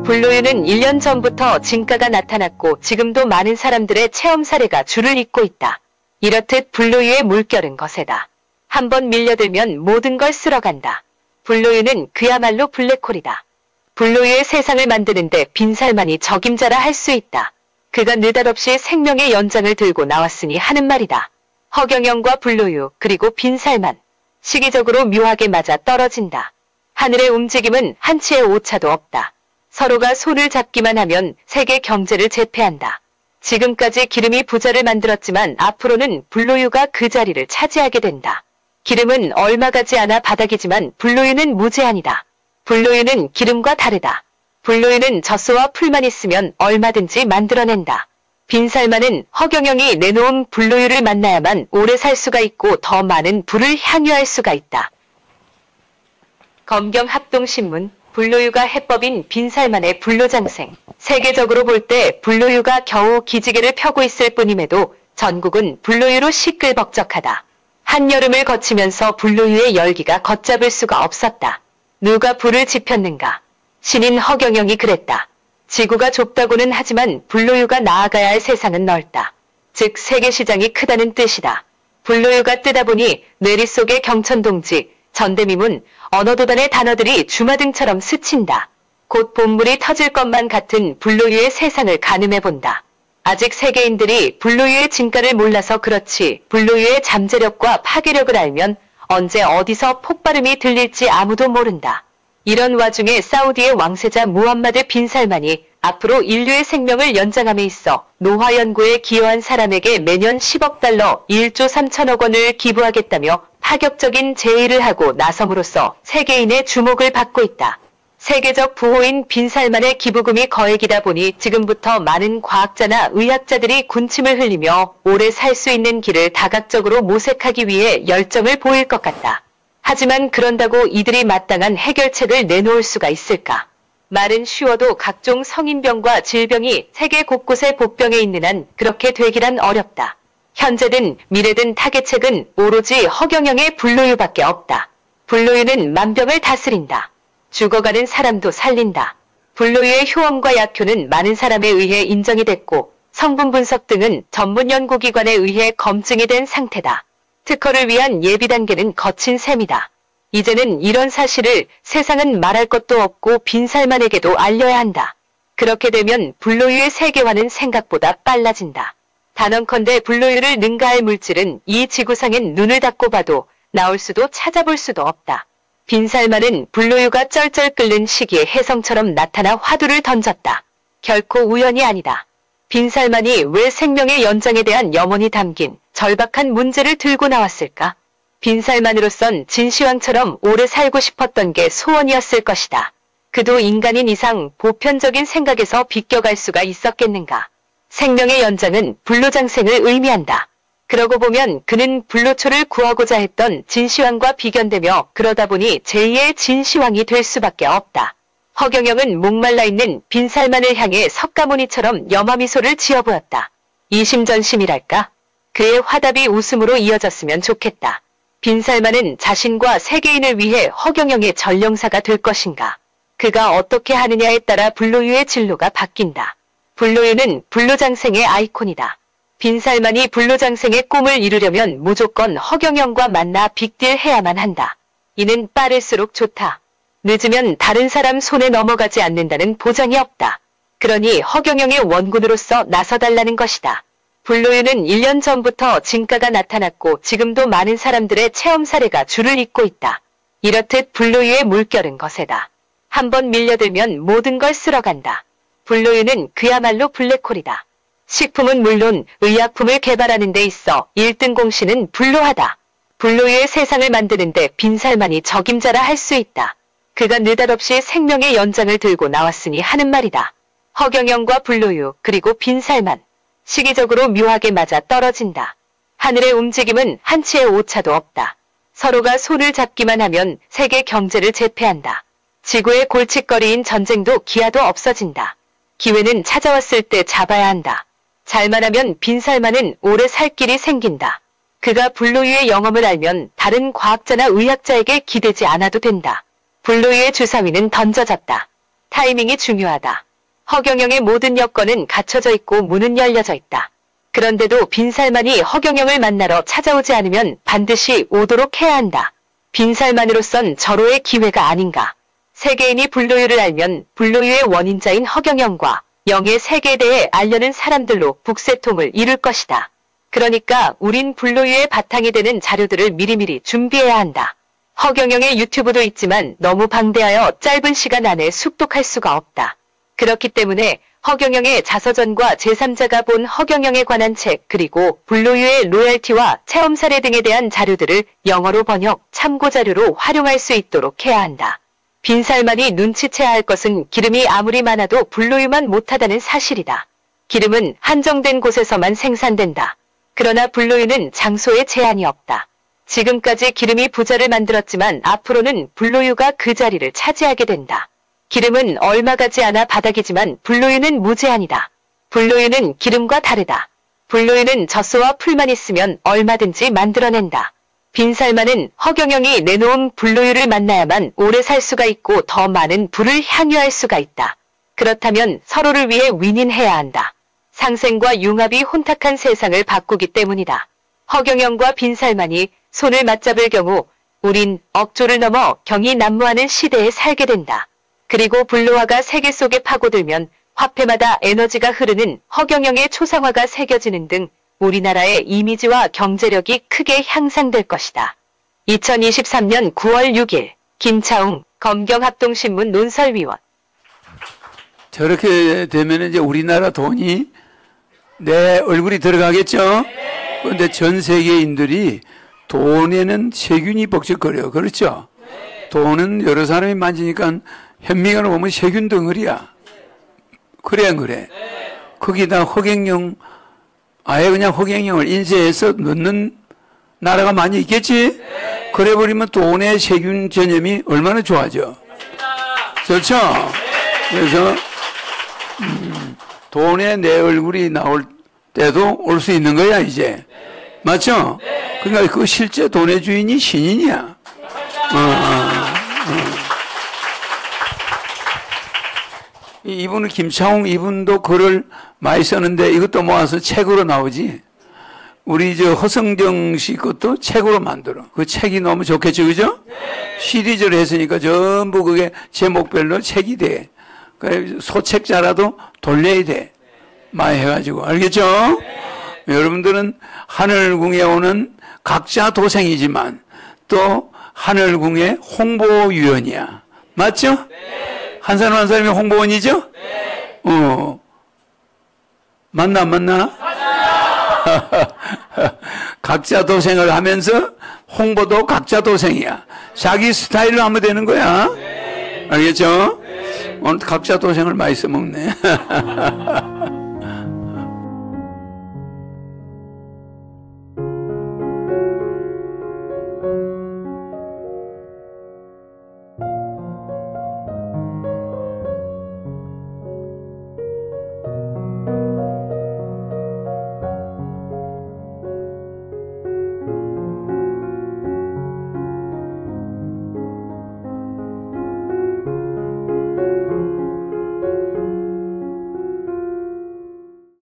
불로유는 1년 전부터 진가가 나타났고 지금도 많은 사람들의 체험 사례가 줄을 잇고 있다. 이렇듯 불로유의 물결은 거세다. 한번 밀려들면 모든 걸 쓸어간다. 불로유는 그야말로 블랙홀이다. 불로유의 세상을 만드는데 빈살만이 적임자라 할 수 있다. 그가 느닷없이 생명의 연장을 들고 나왔으니 하는 말이다. 허경영과 불로유 그리고 빈살만. 시기적으로 묘하게 맞아 떨어진다. 하늘의 움직임은 한치의 오차도 없다. 서로가 손을 잡기만 하면 세계 경제를 제패한다. 지금까지 기름이 부자를 만들었지만 앞으로는 불로유가 그 자리를 차지하게 된다. 기름은 얼마 가지 않아 바닥이지만 불로유는 무제한이다. 불로유는 기름과 다르다. 불로유는 젖소와 풀만 있으면 얼마든지 만들어낸다. 빈살만은 허경영이 내놓은 불로유를 만나야만 오래 살 수가 있고 더 많은 부를 향유할 수가 있다. 검경합동신문. 불로유가 해법인 빈살만의 불로장생. 세계적으로 볼 때 불로유가 겨우 기지개를 펴고 있을 뿐임에도 전국은 불로유로 시끌벅적하다. 한여름을 거치면서 불로유의 열기가 걷잡을 수가 없었다. 누가 불을 지폈는가? 신인 허경영이 그랬다. 지구가 좁다고는 하지만 불로유가 나아가야 할 세상은 넓다. 즉 세계시장이 크다는 뜻이다. 불로유가 뜨다 보니 뇌리 속의 경천동지, 전대미문, 언어도단의 단어들이 주마등처럼 스친다. 곧 본물이 터질 것만 같은 불로유의 세상을 가늠해본다. 아직 세계인들이 불로유의 진가를 몰라서 그렇지 불로유의 잠재력과 파괴력을 알면 언제 어디서 폭발음이 들릴지 아무도 모른다. 이런 와중에 사우디의 왕세자 무함마드 빈살만이 앞으로 인류의 생명을 연장함에 있어 노화 연구에 기여한 사람에게 매년 10억 달러 1조 3천억 원을 기부하겠다며 파격적인 제의를 하고 나섬으로써 세계인의 주목을 받고 있다. 세계적 부호인 빈살만의 기부금이 거액이다 보니 지금부터 많은 과학자나 의학자들이 군침을 흘리며 오래 살 수 있는 길을 다각적으로 모색하기 위해 열정을 보일 것 같다. 하지만 그런다고 이들이 마땅한 해결책을 내놓을 수가 있을까? 말은 쉬워도 각종 성인병과 질병이 세계 곳곳에 복병해 있는 한 그렇게 되기란 어렵다. 현재든 미래든 타개책은 오로지 허경영의 불로유밖에 없다. 불로유는 만병을 다스린다. 죽어가는 사람도 살린다. 불로유의 효험과 약효는 많은 사람에 의해 인정이 됐고 성분 분석 등은 전문 연구기관에 의해 검증이 된 상태다. 특허를 위한 예비 단계는 거친 셈이다. 이제는 이런 사실을 세상은 말할 것도 없고 빈살만에게도 알려야 한다. 그렇게 되면 불로유의 세계화는 생각보다 빨라진다. 단언컨대 불로유를 능가할 물질은 이 지구상엔 눈을 닫고 봐도 나올 수도 찾아볼 수도 없다. 빈살만은 불로유가 쩔쩔 끓는 시기에 혜성처럼 나타나 화두를 던졌다. 결코 우연이 아니다. 빈살만이 왜 생명의 연장에 대한 염원이 담긴 절박한 문제를 들고 나왔을까? 빈살만으로선 진시황처럼 오래 살고 싶었던 게 소원이었을 것이다. 그도 인간인 이상 보편적인 생각에서 비껴갈 수가 있었겠는가? 생명의 연장은 불로장생을 의미한다. 그러고 보면 그는 불로초를 구하고자 했던 진시황과 비견되며 그러다 보니 제2의 진시황이 될 수밖에 없다. 허경영은 목말라 있는 빈살만을 향해 석가모니처럼 염화미소를 지어보였다. 이심전심이랄까? 그의 화답이 웃음으로 이어졌으면 좋겠다. 빈살만은 자신과 세계인을 위해 허경영의 전령사가 될 것인가? 그가 어떻게 하느냐에 따라 불로유의 진로가 바뀐다. 불로유는 불로장생의 아이콘이다. 빈살만이 불로장생의 꿈을 이루려면 무조건 허경영과 만나 빅딜 해야만 한다. 이는 빠를수록 좋다. 늦으면 다른 사람 손에 넘어가지 않는다는 보장이 없다. 그러니 허경영의 원군으로서 나서달라는 것이다. 불로유는 1년 전부터 진가가 나타났고 지금도 많은 사람들의 체험 사례가 줄을 잇고 있다. 이렇듯 불로유의 물결은 거세다. 한번 밀려들면 모든 걸 쓸어간다. 불로유는 그야말로 블랙홀이다. 식품은 물론 의약품을 개발하는 데 있어 1등 공신은 불로하다. 불로유의 세상을 만드는데 빈살만이 적임자라 할 수 있다. 그가 느닷없이 생명의 연장을 들고 나왔으니 하는 말이다. 허경영과 불로유 그리고 빈살만. 시기적으로 묘하게 맞아 떨어진다. 하늘의 움직임은 한치의 오차도 없다. 서로가 손을 잡기만 하면 세계 경제를 제패한다. 지구의 골칫거리인 전쟁도 기아도 없어진다. 기회는 찾아왔을 때 잡아야 한다. 잘만 하면 빈살만은 오래 살 길이 생긴다. 그가 불로유의 영험을 알면 다른 과학자나 의학자에게 기대지 않아도 된다. 불로유의 주사위는 던져졌다. 타이밍이 중요하다. 허경영의 모든 여건은 갖춰져 있고 문은 열려져 있다. 그런데도 빈살만이 허경영을 만나러 찾아오지 않으면 반드시 오도록 해야 한다. 빈살만으로선 절호의 기회가 아닌가. 세계인이 불로유를 알면 불로유의 원인자인 허경영과 영의 세계에 대해 알려는 사람들로 북새통을 이룰 것이다. 그러니까 우린 불로유의 바탕이 되는 자료들을 미리미리 준비해야 한다. 허경영의 유튜브도 있지만 너무 방대하여 짧은 시간 안에 숙독할 수가 없다. 그렇기 때문에 허경영의 자서전과 제3자가 본 허경영에 관한 책 그리고 불로유의 로열티와 체험 사례 등에 대한 자료들을 영어로 번역, 참고자료로 활용할 수 있도록 해야 한다. 빈살만이 눈치채야 할 것은 기름이 아무리 많아도 불로유만 못하다는 사실이다. 기름은 한정된 곳에서만 생산된다. 그러나 불로유는 장소에 제한이 없다. 지금까지 기름이 부자를 만들었지만 앞으로는 불로유가 그 자리를 차지하게 된다. 기름은 얼마 가지 않아 바닥이지만 불로유는 무제한이다. 불로유는 기름과 다르다. 불로유는 젖소와 풀만 있으면 얼마든지 만들어낸다. 빈살만은 허경영이 내놓은 불로유를 만나야만 오래 살 수가 있고 더 많은 부를 향유할 수가 있다. 그렇다면 서로를 위해 윈윈해야 한다. 상생과 융합이 혼탁한 세상을 바꾸기 때문이다. 허경영과 빈살만이 손을 맞잡을 경우 우린 억조를 넘어 경이 난무하는 시대에 살게 된다. 그리고 불로화가 세계 속에 파고들면 화폐마다 에너지가 흐르는 허경영의 초상화가 새겨지는 등 우리나라의 이미지와 경제력이 크게 향상될 것이다. 2023년 9월 6일 김차웅 검경합동신문 논설위원. 저렇게 되면 이제 우리나라 돈이 내 얼굴이 들어가겠죠? 그런데 전 세계인들이 돈에는 세균이 벅적거려. 그렇죠? 돈은 여러 사람이 만지니까 현미경을 보면 세균 덩어리야. 그래 안 그래? 거기다 허경영 아예 그냥 허경영을 인쇄해서 넣는 나라가 많이 있겠지? 그래 버리면 돈의 세균 전염이 얼마나 좋아져. 그렇죠? 그래서 돈에 내 얼굴이 나올 때도 올 수 있는 거야 이제. 맞죠? 그러니까 그 실제 돈의 주인이 신인이야. 이분은 김차웅 이분도 글을 많이 썼는데 이것도 모아서 책으로 나오지. 우리 저 허성정 씨 것도 책으로 만들어. 그 책이 너무 좋겠죠, 그죠? 시리즈를 했으니까 전부 그게 제목별로 책이 돼. 그래 소책자라도 돌려야 돼. 많이 해가지고 알겠죠? 여러분들은 하늘궁에 오는 각자 도생이지만 또 하늘궁의 홍보위원이야. 맞죠? 한 사람 한 사람이 홍보원이죠? 맞나 안 맞나? 각자 도생을 하면서 홍보도 각자 도생이야. 자기 스타일로 하면 되는 거야. 알겠죠? 오늘 각자 도생을 많이 써먹네.